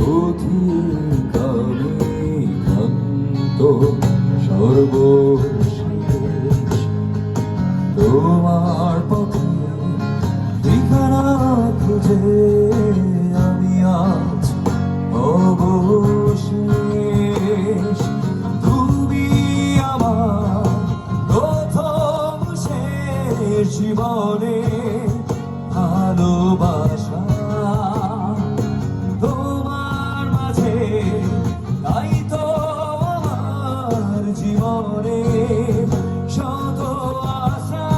পথিক আমি ক্লান্ত সর্বশেষ তোমার পথে ঠিকানা খুঁজে আমি আজ অবশেষ। তুমি আমার প্রথম শেষ জীবনে ভালোবাসা তোমার মাঝে, তাই তো আমার জীবনে শত আশা।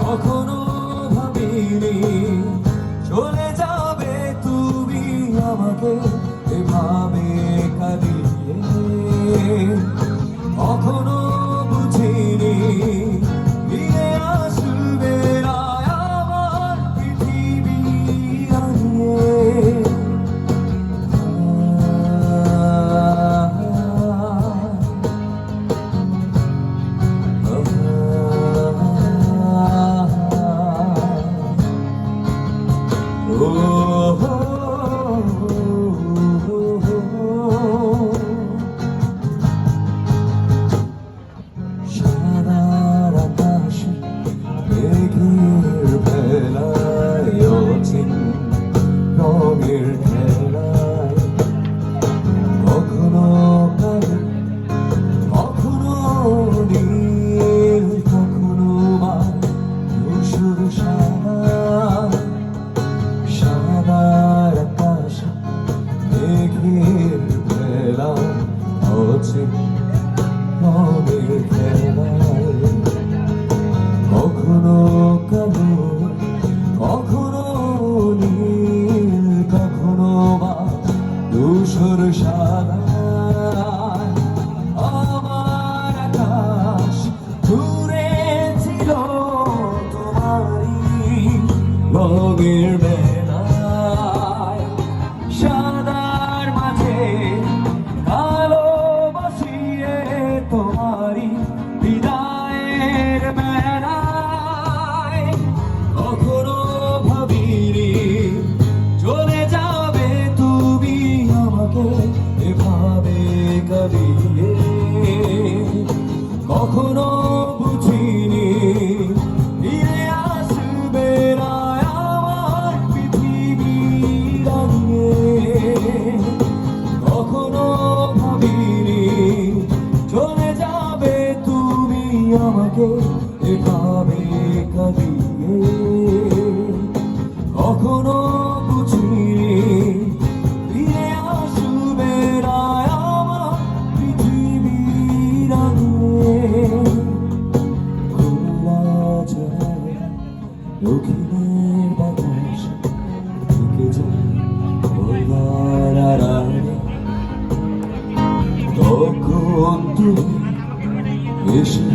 কখনো ভাবিনি চলে যাবে তুমি আমাকে এভাবে কাঁদিয়ে, কখনো বুঝিনি ফিরে আসবে না আমার পৃথিবী হারিয়ে। সাদার আকাশে মেঘের ভেলায় অচিন রঙের খেলায়, কখনো কালো কখনো নীল কখনো বা ধূসর সাদা। সাদার আকাশে মেঘের ভেলায় অচিন রঙের খেলায়, কখনো কালো কখনো নীল কখনো বা ধূসর সাদা। আমার আকাশ ঘুরে ছিল তোমারই রঙের বেলায়, সাদার মাঝে কালো বসিয়ে তোমারই বিদায়ের বেলায়। কখনো ভাবিনি চলে যাবে তুমি আমাকে এভাবে কাঁদিয়ে, কখনো বুঝিনি ফিরে আসবে না আমার পৃথিবী হারিয়ে। কখনো ভাবিনি চলে যাবে তুমি আমাকে এভাবে কাঁদিয়ে, কখনো বুঝিনি ফিরে আসবে না আমার পৃথিবী হারিয়ে। খোলা যায় দক্ষিণের বাতাস থেকে যায় বলার আড়ালে, তখন তুমি এসে